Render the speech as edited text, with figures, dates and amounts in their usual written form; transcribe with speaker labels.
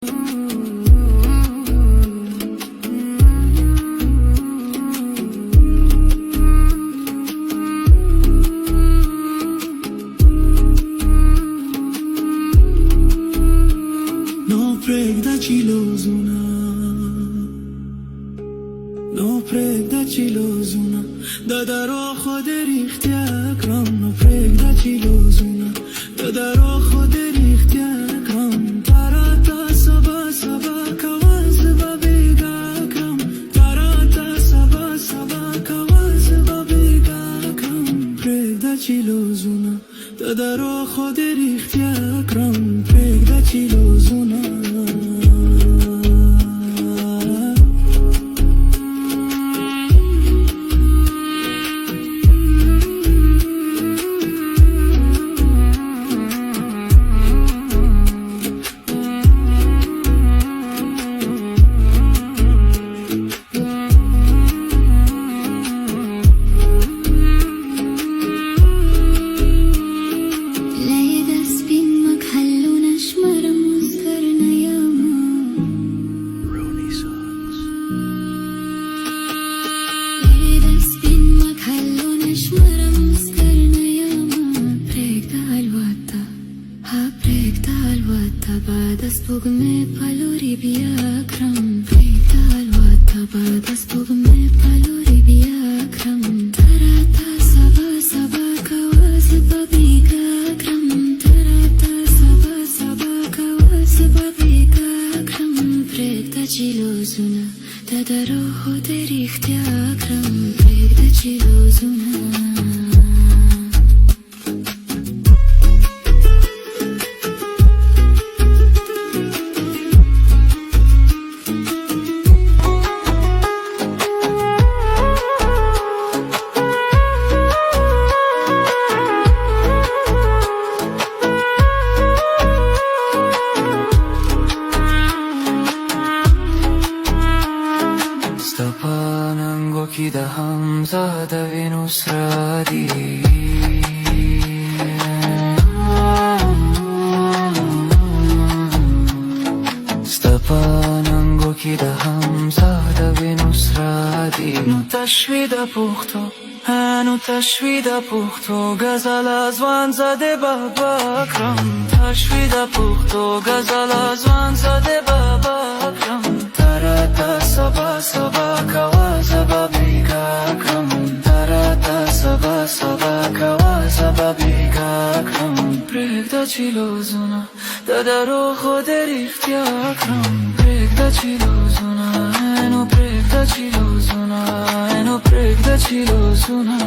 Speaker 1: No pregda chilozuna dadaro khod rikhti akram no pregda chilozuna dadaro khod rikhti akram tarata saba saba kawaz babiga akram tarata saba saba kawaz babiga akram pregda chilozuna dadaro khod rikhti akram pregda chilozuna
Speaker 2: بعد از بغمه پلوری بیاکرم پیدا الوطا بعد از بغمه پلوری بیاکرم تراتا سبا سبا کواز بابیگاکرم تراتا سبا سبا کواز بابیگاکرم پرگدا چیلوزونا دادارو خود ریختی اکرم پرگدا چیلوزونا
Speaker 1: Стопананго кидахам зада Венус ради Стопананго кидахам зада Венус ради Ну ташвида пухто ну ташвида пухто газал аз ван заде бабакрам ташвида пухто газал аз ван заде бабакрам тарата саба саба каваза бабигакрам тарата саба саба каваза бабигакрам прегда чилозуна дадаро khod rikhti akram prегда chilozuna no prегда chilozuna no prегда chilozuna